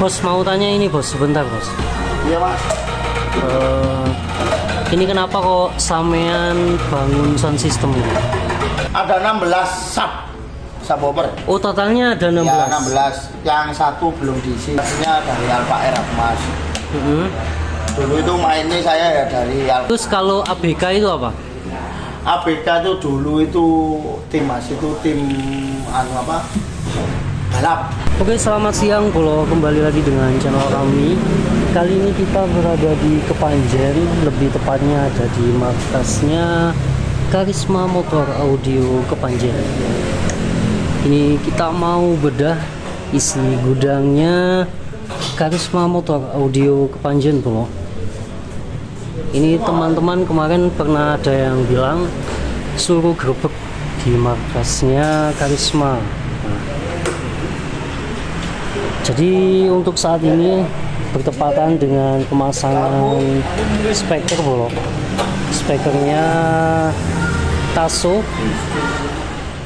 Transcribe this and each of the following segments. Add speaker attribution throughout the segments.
Speaker 1: Bos, mau tanya ini bos, sebentar bos.
Speaker 2: Iya mas.
Speaker 1: Ini kenapa kok sampean bangun sound system ini?
Speaker 2: Ada 16 subwoofer.
Speaker 1: Oh, totalnya ada 16.
Speaker 2: Ya, 16. Yang satu belum diisi. Hasilnya dari Alfa R mas. Dulu itu mainnya saya ya dari Alfa.
Speaker 1: Terus kalau ABK itu apa?
Speaker 2: ABK itu dulu itu tim mas, itu tim apa? Balap.
Speaker 1: Oke, selamat siang bro, kembali lagi dengan channel kami. Kali ini kita berada di Kepanjen, lebih tepatnya ada di markasnya Karisma Motor Audio Kepanjen. Ini kita mau bedah isi gudangnya Karisma Motor Audio Kepanjen bro. Ini teman-teman kemarin pernah ada yang bilang suruh grebek di markasnya Karisma. Jadi untuk saat ini bertepatan dengan pemasangan speaker bro. Speakernya Tasso.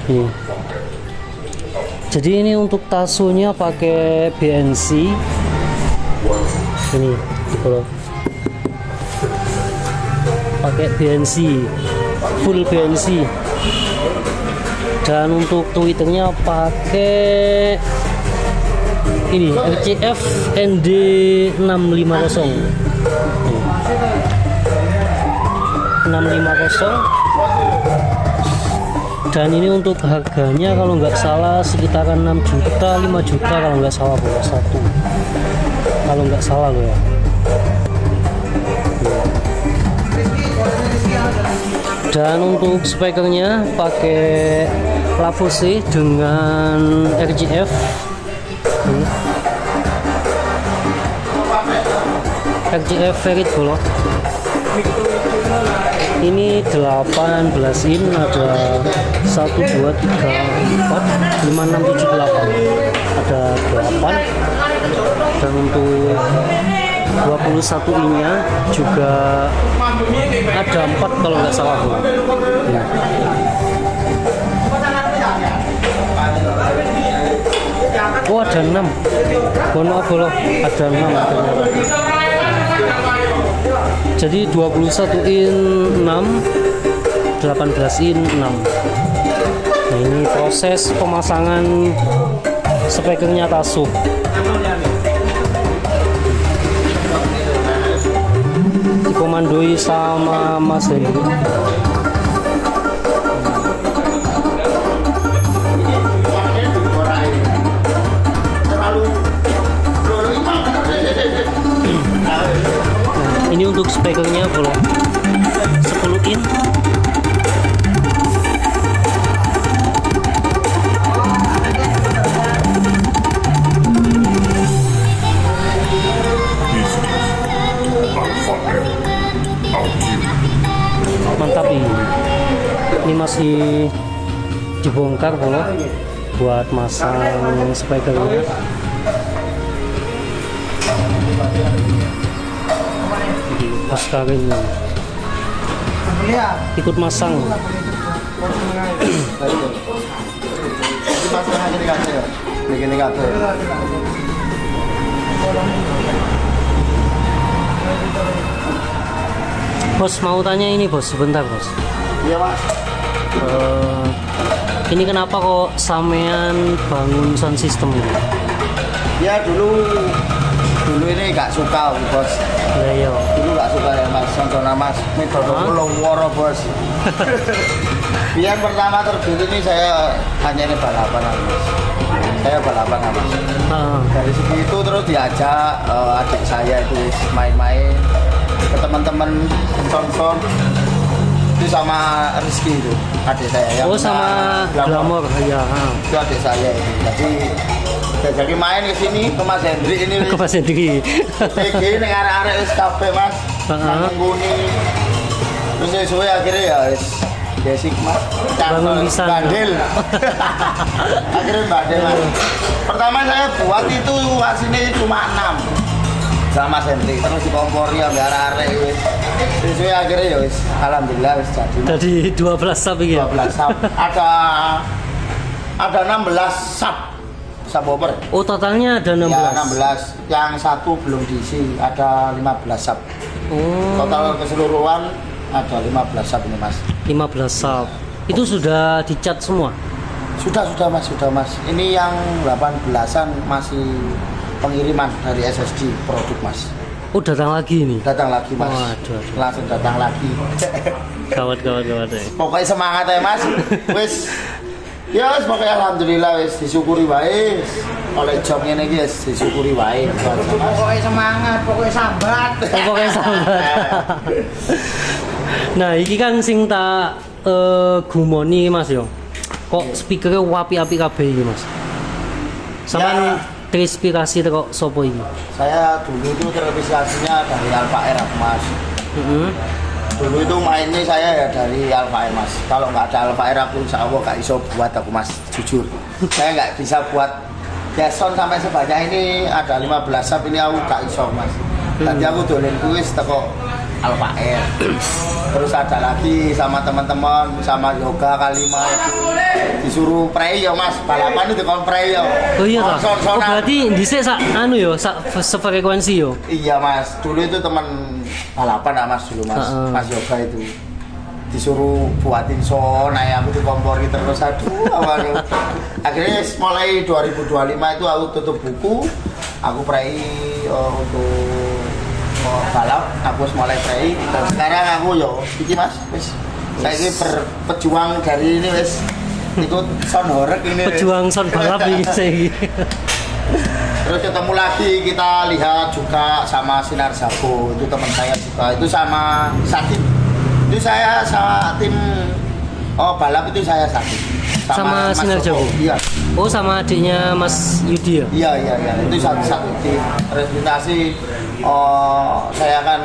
Speaker 1: Ini. Jadi ini untuk Tassonya pakai BNC. Ini bro. Pakai BNC, full BNC. Dan untuk tweeternya pakai ini RCF ND 650. 650. Dan ini untuk harganya kalau nggak salah sekitaran 6 juta 5 juta kalau nggak salah bro, satu kalau nggak salah loh ya. Dan untuk speakernya pakai Lavose dengan RGF. RGF Ferit bro. Ini 18 in, ada 1 2 3 4 5 6 7 8. Ada 8. Dan untuk 21 innya juga ada 4 kalau nggak salah bro. Ya. Oh ada 6. Mohon maaf bro, ada 6. Jadi 21 in 6, 18 in 6. Nah ini proses pemasangan speakernya Tasso. Dikomandoi sama Mas Hendri. Ini untuk speakernya bro, 10 in. Mantap ini. Ini masih dibongkar bro buat masang speakernya. Mas Karin ikut masang. Bos, mau tanya ini bos, sebentar bos.
Speaker 2: Iya mas.
Speaker 1: Ini kenapa kok sampean bangun sound system ini?
Speaker 2: Ya dulu ini nggak suka bos.
Speaker 1: Iya.
Speaker 2: Dulu nggak suka ya mas, contohnya mas metode woro bos. Biar pertama terbit ini saya hanya ini balapan mas. Saya balapan mas. Dari situ terus diajak adik saya itu main-main ke teman-teman Sonson itu sama Rizky itu adik saya. Yang
Speaker 1: sama Glamor ya.
Speaker 2: Itu adik saya itu. Jadi main ke sini ke Mas Hendri ini.
Speaker 1: Ke Mas Hendri.
Speaker 2: Iki ning arek-arek wis kabeh Mas. Ngguni. Terus sesuai akhirnya ya wis basic Mas.
Speaker 1: Bangun bisa.
Speaker 2: Bandel. Akhirnya bandel Mas. Pertama saya buat itu hasilnya cuma 6 sama Mas Hendri, terus dikompori ya arek-arek wis. Sesuai akhirnya ya wis alhamdulillah wis jadi.
Speaker 1: Jadi 12 sub ya.
Speaker 2: 12 sub. Ada 16 sub subwoofer.
Speaker 1: Oh, totalnya ada 16.
Speaker 2: Ya 16. Yang satu belum diisi, ada 15 sub.
Speaker 1: Oh.
Speaker 2: Total keseluruhan ada 15 sub ini Mas.
Speaker 1: 15 sub. Itu sudah dicat semua.
Speaker 2: Sudah Mas. Ini yang 18-an masih pengiriman dari SSD produk Mas.
Speaker 1: Oh, datang lagi ini.
Speaker 2: Datang lagi Mas.
Speaker 1: Waduh.
Speaker 2: Langsung datang lagi.
Speaker 1: Gawat ya.
Speaker 2: Pokoknya semangat ya Mas. Wis. Ya wis pokoknya alhamdulillah wis disyukuri wae. Oleh job ngene iki wis disyukuri wae.
Speaker 3: Pokoknya semangat, pokoknya sambat.
Speaker 1: Pokoknya sambat. Nah, iki kan sing tak gumoni Mas yo. Kok speakernya wapi-api kabeh iki Mas. Sampeyan terinspirasi kok sopo iki?
Speaker 2: Saya dulu itu terinspirasinya dari Alpha R Mas. Dulu itu mainnya saya ya dari Alpha R Mas. Kalau nggak ada Alpha R aku insya Allah nggak bisa buat aku Mas, jujur. Saya nggak bisa buat ya sound sampai sebanyak ini ada 15 sub ini aku nggak bisa Mas. Tadi aku dolen kuis teko Alpha R. Terus ada lagi sama teman-teman sama Yoga Kalima itu disuruh prei ya Mas, balapan itu kon prei ya.
Speaker 1: Oh iya ta. Oh berarti dhisik sak anu yo, sak sefrekuensi yo.
Speaker 2: Iya Mas, dulu itu teman balapan lah Mas dulu Mas. Mas Yoga itu disuruh buatin sound, nah aku dikompori terus aduh awalnya. Akhirnya mulai 2025 itu aku tutup buku, aku prei untuk balap, aku mulai prei dan sekarang aku yo iki Mas, wis saya ini pejuang dari ini wis ikut sound horek ini.
Speaker 1: Pejuang sound balap iki saya.
Speaker 2: Terus ketemu lagi kita lihat juga sama Sinar Jago, itu teman saya juga, itu sama Satim. Itu saya sama tim balap itu saya Satim.
Speaker 1: Sama Sinar Jago?
Speaker 2: Iya.
Speaker 1: Oh sama adiknya Mas Yudi ya?
Speaker 2: Iya. Itu satu tim. Presentasi saya akan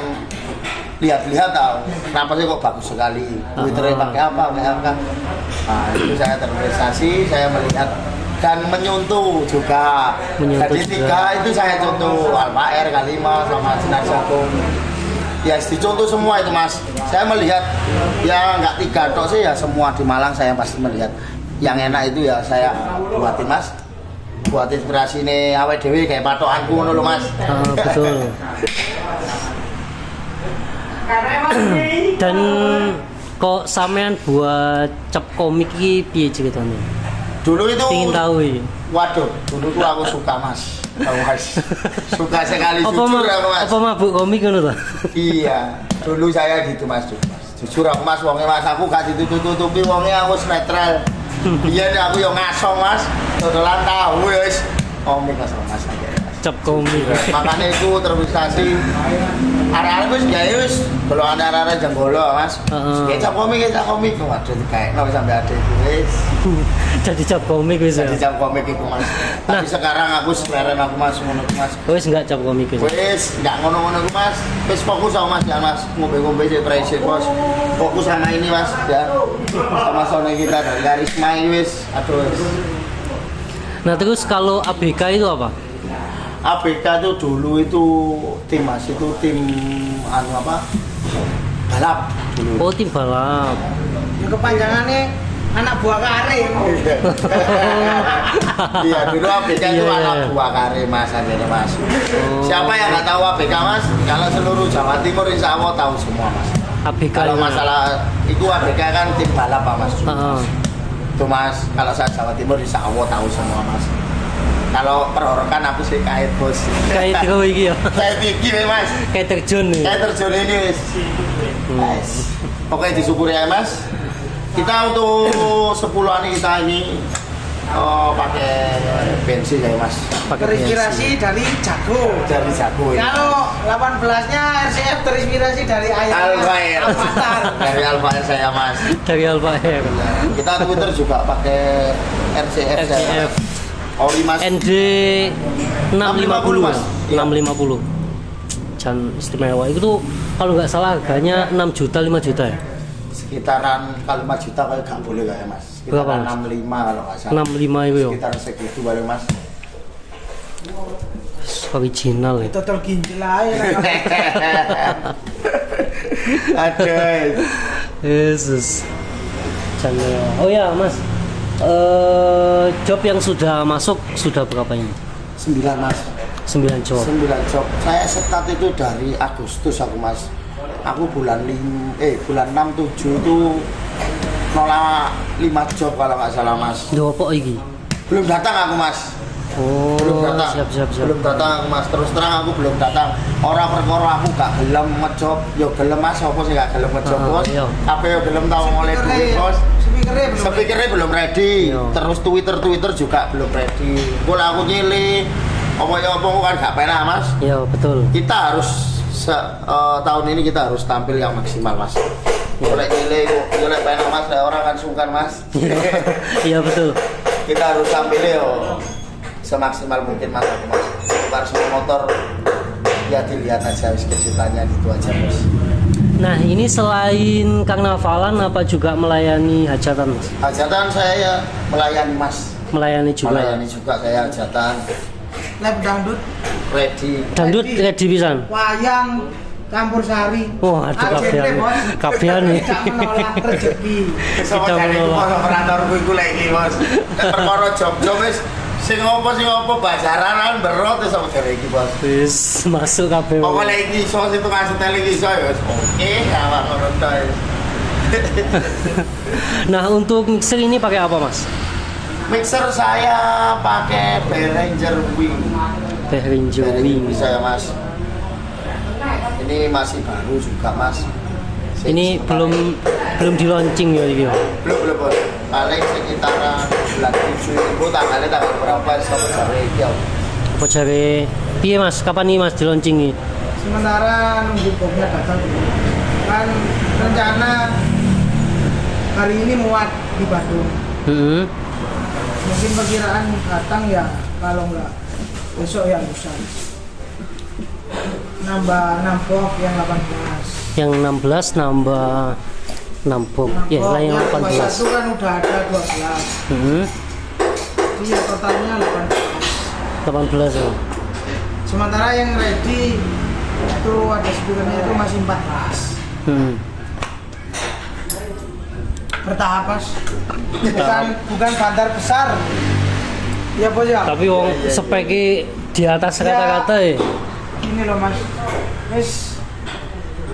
Speaker 2: lihat-lihat tahu kenapa sih kok bagus sekali. Twitternya pakai apa? Nah, itu saya terprestasi, saya melihat dan menyuntuh juga. Jadi tiga itu saya contoh Alpha R, Kalima, sama Sinar Jago. Ya dicontoh semua itu Mas. Saya melihat ya nggak tiga tok sih ya, semua di Malang saya pasti melihat. Yang enak itu ya saya buatin Mas. Buat inspirasi nih awet dewi kayak patokanku ngono lho Mas.
Speaker 1: Betul. Dan kok sampean buat cap komik iki piye ceritanya?
Speaker 2: Dulu itu
Speaker 1: ingin tahu ini.
Speaker 2: Waduh, dulu tuh aku suka Mas. Suka sekali
Speaker 1: apa
Speaker 2: jujur aku Mas.
Speaker 1: Apa mabuk komik ngono ta?
Speaker 2: Iya, dulu saya gitu Mas. Jujur aku Mas, wonge Mas aku gak ditutup-tutupi wonge aku netral. Iya nih aku yang ngasong Mas, dodolan tahu wis komik Mas aja.
Speaker 1: Cap komik.
Speaker 2: Makanya itu terprestasi. Arek-arek wis gawe wis kalau ada arek jenggolo Mas. Cap komik. Waduh kayak no sampai ada itu wis.
Speaker 1: Jadi cap komik wis.
Speaker 2: Jadi cap komik itu Mas. Tapi sekarang aku seleren aku Mas ngono Mas.
Speaker 1: Wis enggak cap komik wis.
Speaker 2: Wis enggak ngono-ngono Mas. Wis fokus sama Mas, jangan Mas ngombe-ngombe sih presi Bos. Fokus sama ini Mas ya. Sama sound kita dari Karisma ini wis. Aduh wis.
Speaker 1: Nah, terus kalau ABK itu apa?
Speaker 2: ABK itu dulu itu tim Mas, itu tim anu apa? Balap dulu.
Speaker 1: Oh, tim balap.
Speaker 3: Yang kepanjangannya anak buah karim.
Speaker 2: Iya, dulu ABK itu anak buah karim Mas, akhirnya Mas. Siapa yang nggak tahu ABK Mas? Kalau seluruh Jawa Timur insya Allah tahu semua Mas.
Speaker 1: ABK
Speaker 2: kalau masalah itu ABK kan tim balap Pak Mas. Itu Mas, kalau saya Jawa Timur insya Allah tahu semua Mas. Kalau perhorokan aku sih kait Bos.
Speaker 1: Kait kau iki ya.
Speaker 2: Kait iki Mas.
Speaker 1: Kait terjun nih.
Speaker 2: Kait terjun ini wis. Pokoknya disyukuri ya Mas. Kita untuk 10-an kita ini pakai bensin ya Mas.
Speaker 3: Terinspirasi dari Jago.
Speaker 2: Dari Jago.
Speaker 3: Kalau 18-nya RCF terinspirasi dari
Speaker 2: Alpha R. Dari Alpha R saya Mas.
Speaker 1: Dari Alpha R.
Speaker 2: Kita Twitter juga pakai RCF. Ori Mas.
Speaker 1: ND 650 Mas. 650. Jan istimewa. Itu tuh kalau nggak salah harganya 6 juta 5 juta ya.
Speaker 2: Sekitaran kalau 5 juta kayak nggak boleh kayak Mas.
Speaker 1: Berapa, Mas?
Speaker 2: 65 kalau nggak salah.
Speaker 1: 65 itu ya.
Speaker 2: Sekitar segitu baru Mas.
Speaker 1: Original ya.
Speaker 3: Total ginjal aja.
Speaker 2: Aduh.
Speaker 1: Yesus. Oh ya Mas, Job yang sudah masuk sudah berapa ini?
Speaker 2: 9 mas.
Speaker 1: 9 job.
Speaker 2: 9 job. Saya start itu dari Agustus aku mas. Aku bulan 6 7 itu nolak 5 job kalau nggak salah mas.
Speaker 1: Duh apa iki?
Speaker 2: Belum datang aku mas.
Speaker 1: Oh,
Speaker 2: Belum datang.
Speaker 1: siap.
Speaker 2: Belum datang aku mas. Terus terang aku belum datang. Orang perkara aku gak gelem ngejob. Yo gelem mas. Apa sih gak gelem ngejob bos?
Speaker 1: Iya.
Speaker 2: Tapi yo gelem tau mulai duit bos. Speakernya belum ready.
Speaker 1: Iya.
Speaker 2: Terus Twitter juga belum ready. Kalau aku nyilih, apa kan gak pernah mas.
Speaker 1: Iya betul.
Speaker 2: Kita harus tahun ini kita harus tampil yang maksimal mas. Boleh nyilih, boleh pernah mas. Orang kan sungkan mas.
Speaker 1: Iya betul.
Speaker 2: Kita harus tampil yo semaksimal mungkin mas. Bukan semua motor ya dilihat aja wis kejutannya gitu aja mas.
Speaker 1: Nah ini selain karnavalan apa juga melayani hajatan mas?
Speaker 2: Hajatan saya melayani mas.
Speaker 1: Melayani juga.
Speaker 2: Melayani juga saya hajatan.
Speaker 3: Lab dangdut,
Speaker 2: Ready.
Speaker 1: Dangdut ready pisan.
Speaker 3: wayang, campur sari.
Speaker 1: Wah, aduh,
Speaker 3: AJT,
Speaker 1: kabehan.
Speaker 3: bos.
Speaker 1: Kabehan nih.
Speaker 3: Tidak menolak rezeki.
Speaker 2: Sama
Speaker 1: Kita
Speaker 2: cari
Speaker 1: menolak.
Speaker 2: itu operatorku iku lagi mas. Perkara job wis sing apa bajaran berot wis sama cari iki bos.
Speaker 1: Wis masuk kabeh.
Speaker 2: Apa lagi iso itu kan setel iki iso ya. Oke, awak ngono ta.
Speaker 1: Nah untuk mixer ini pakai apa mas?
Speaker 2: Mixer saya pakai Behringer Wing.
Speaker 1: Behringer Wing.
Speaker 2: Saya mas. Ini masih baru juga mas.
Speaker 1: Ini belum di launching ya ini.
Speaker 2: Belum bos. Paling sekitaran bulan 7 itu tanggal berapa sampai hari ini.
Speaker 1: Apa jare piye mas? Kapan nih mas di launching ini?
Speaker 3: Sementara nunggu bomnya datang dulu. Kan rencana hari ini muat di Bandung. Mungkin perkiraan datang ya, kalau enggak besok ya lusa. Nambah 6 box yang 18.
Speaker 1: Yang 16 nambah 6 box. Ya, lah yang
Speaker 3: Yang
Speaker 1: 18.
Speaker 3: 21 kan udah ada 12. Jadi ya totalnya 18.
Speaker 1: 18 ya.
Speaker 3: Sementara yang ready itu ada speakernya itu masih 14. Bertahap mas. Bukan bandar besar. Ya bos ya.
Speaker 1: Tapi wong speknya di atas
Speaker 3: Ya.
Speaker 1: rata-rata ya.
Speaker 3: Ini loh mas. Wis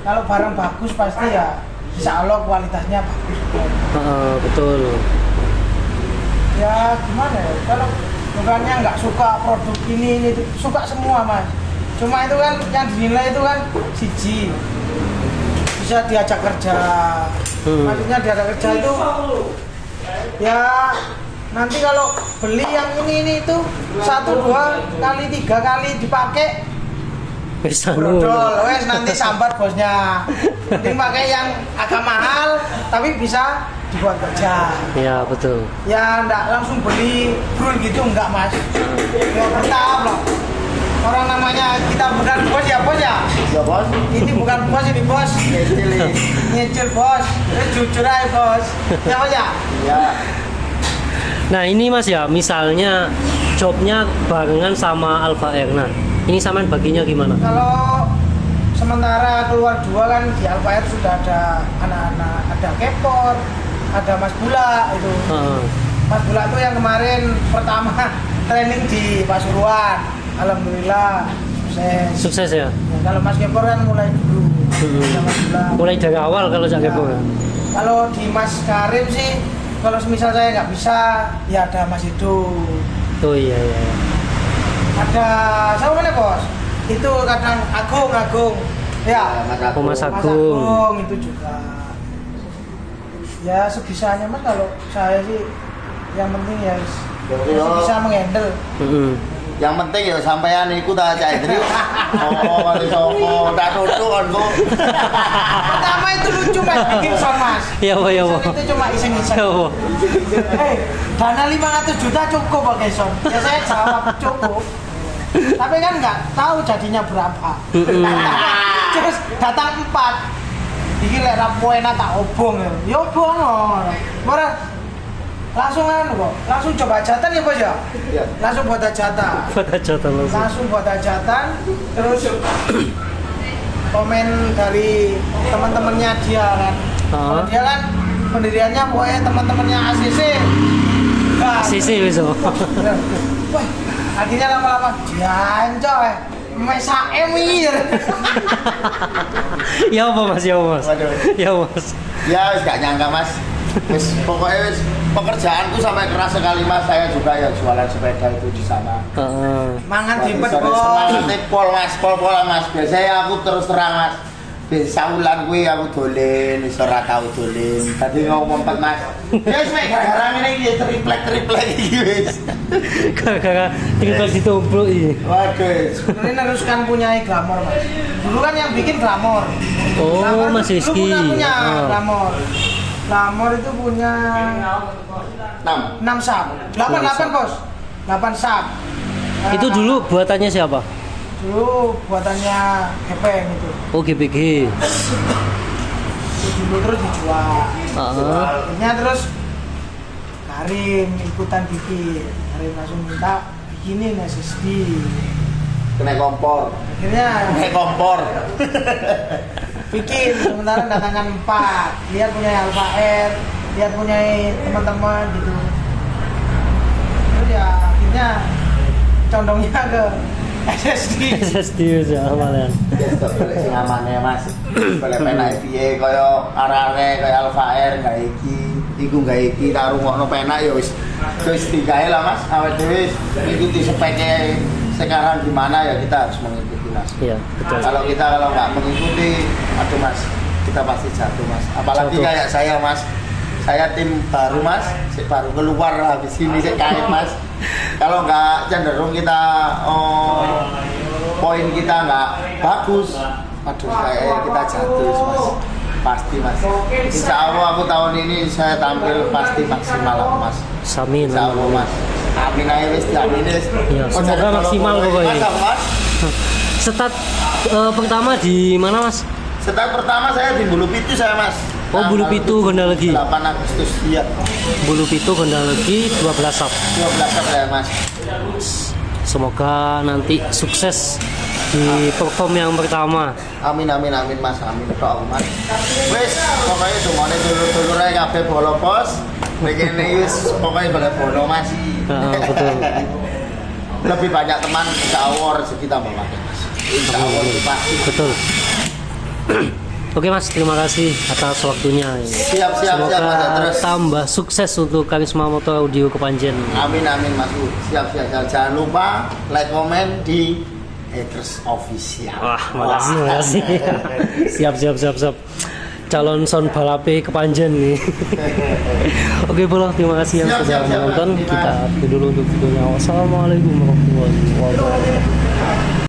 Speaker 3: kalau barang bagus pasti ya insya Allah kualitasnya bagus.
Speaker 1: Betul.
Speaker 3: Ya gimana ya, kalau bukannya nggak suka produk ini itu suka semua mas. Cuma itu kan yang dinilai itu kan siji bisa diajak kerja. Maksudnya diajak kerja itu ya nanti kalau beli yang ini itu 1, 2 kali 3 kali dipakai
Speaker 1: Wis anu.
Speaker 3: brodol, wes nanti sambat bosnya. Mending pakai yang agak mahal tapi bisa dibuat kerja.
Speaker 1: Ya betul.
Speaker 3: Ya enggak langsung beli brul gitu enggak mas. Ya bertahap loh. Orang namanya kita bukan bos ya bos ya.
Speaker 2: Ya bos.
Speaker 3: Ini bukan bos ini bos.
Speaker 2: Kecil ini.
Speaker 3: Nyicil bos. Jujur aja bos. Ya bos ya.
Speaker 2: Ya.
Speaker 1: Nah ini mas ya, misalnya jobnya barengan sama Alfa Air. Nah ini samain baginya gimana?
Speaker 3: Kalau sementara keluar 2 kan di Alfa Air sudah ada anak-anak, ada Kepor, ada Mas Bula itu. Mas Bula itu yang kemarin pertama training di Pasuruan. Alhamdulillah sukses.
Speaker 1: Sukses ya?
Speaker 3: Ya, kalau Mas Kepor kan mulai dulu. Ada Mas Bula.
Speaker 1: Mulai dari awal kalau Cak Kepo ya?
Speaker 3: Kalau di Mas Karim sih, kalau misal saya nggak bisa, ya ada Mas Hidu.
Speaker 1: Oh iya.
Speaker 3: Ada siapa mana bos? Itu kadang Agung. Ya.
Speaker 1: Oh, Mas
Speaker 3: Mas
Speaker 1: Agung.
Speaker 3: Agung itu juga. Ya sebisanya mas, kalau saya sih yang penting ya bisa menghandle.
Speaker 2: Yang penting ya sampean iku ta Cak Idri. Oh, kali sopo tak tutuk kon kok.
Speaker 3: Pertama itu lucu mas, bikin son mas.
Speaker 1: Iya Pak.
Speaker 3: Son itu cuma iseng-iseng. Dana 500 juta cukup pakai son. Ya saya jawab cukup. Tapi kan nggak tahu jadinya berapa. Terus datang 4. Iki lek ra enak tak obong ya. Ya obong loh. Langsung kok. Langsung coba hajatan ya bos ya.
Speaker 2: Iya.
Speaker 3: Langsung buat hajatan.
Speaker 1: Buat hajatan langsung.
Speaker 3: Langsung buat hajatan. Terus komen dari teman-temannya dia kan. Kalau dia kan pendiriannya pokoknya teman-temannya ACC.
Speaker 1: Sisi besok.
Speaker 3: Wah, akhirnya lama-lama diancoy. Mesa emir.
Speaker 1: Ya apa mas, ya apa mas,
Speaker 2: Waduh.
Speaker 1: ya mas.
Speaker 2: Ya wis gak nyangka mas. Wis pokoknya wis pekerjaanku sampai keras sekali mas. Saya juga ya jualan sepeda itu di sana.
Speaker 3: Mangan di
Speaker 2: Semangat pol mas, pol-polan mas. Biasanya aku terus terang mas. Biasa saulan kuwi aku dolen, wis ora tau dolen. Tadi ngomong mas. Ya wis mek gara-gara ngene iki triplek iki wis.
Speaker 1: Gara-gara tinggal ditumpluk ini.
Speaker 2: Waduh.
Speaker 3: Ini neruskan punya Glamor mas. Dulu kan yang bikin Glamor.
Speaker 1: Oh,
Speaker 3: Glamor
Speaker 1: Mas
Speaker 3: dulu
Speaker 1: Rizky.
Speaker 3: punya
Speaker 1: Oh.
Speaker 3: Glamor. Glamor itu punya 6 sub. 8 bos. 8 sub.
Speaker 1: Itu dulu buatannya siapa?
Speaker 3: Dulu buatannya Gepeng itu.
Speaker 1: Oh, GPG.
Speaker 3: Itu dulu terus dijual. Akhirnya terus Karim ikutan bikin. Karim langsung minta bikinin SSD.
Speaker 2: Kena kompor.
Speaker 3: Akhirnya
Speaker 2: Kena kompor.
Speaker 3: bikin sementara datangkan 4 lihat punya Alpha R, lihat punya teman-teman gitu. Terus ya akhirnya condongnya ke SSD.
Speaker 1: SSD ya malah.
Speaker 2: Ya stop golek sing aman ya mas. Golek penak piye kaya arare kaya Alpha R gawe iku gawe iki tak rungokno penak ya wis digawe lah mas. Awake dhewe ngikuti speknya sekarang gimana ya kita harus mengikuti mas.
Speaker 1: Iya, betul.
Speaker 2: Kalau nggak mengikuti, aduh mas, kita pasti jatuh mas. Apalagi
Speaker 1: Jatuh.
Speaker 2: kayak saya mas, saya tim baru mas, baru keluar habis ini saya kait mas. Kalau nggak cenderung kita poin kita nggak bagus, aduh kayak kita jatuh mas. Pasti mas. Insya Allah aku tahun ini saya tampil pasti maksimal aku mas.
Speaker 1: Amin.
Speaker 2: Insya Allah mas. Amin aja wis amin wis.
Speaker 1: Ya, semoga maksimal pokoknya.
Speaker 2: Mas.
Speaker 1: Start pertama di mana mas?
Speaker 2: Start pertama saya di Bulu Pitu saya mas.
Speaker 1: Oh, Bulu Pitu, Gondalegi.
Speaker 2: 8 Agustus iya.
Speaker 1: Bulu Pitu Gondalegi 12 Sub.
Speaker 2: 12 Sub ya mas.
Speaker 1: Semoga nanti sukses di perform yang pertama.
Speaker 2: Amin amin amin mas amin tok mas. Wis pokoknya dumane dulur-dulur ae kabeh bolo pos. Begini wis pokoknya boleh bolo mas.
Speaker 1: Betul.
Speaker 2: Lebih banyak teman insya Allah rezeki tambah banyak mas. Insya Allah pasti.
Speaker 1: Betul. Oke mas, terima kasih atas waktunya.
Speaker 2: Siap
Speaker 1: Semoga
Speaker 2: mas terus.
Speaker 1: tambah sukses untuk Karisma Motor Audio Kepanjen.
Speaker 2: Amin amin mas. Siap. Jangan lupa like komen di Haters Official.
Speaker 1: Wah, makasih. Siap. Calon sound balape Kepanjen nih. Oke bro, terima kasih yang sudah menonton. Kita dulu untuk videonya. Wassalamualaikum warahmatullahi wabarakatuh.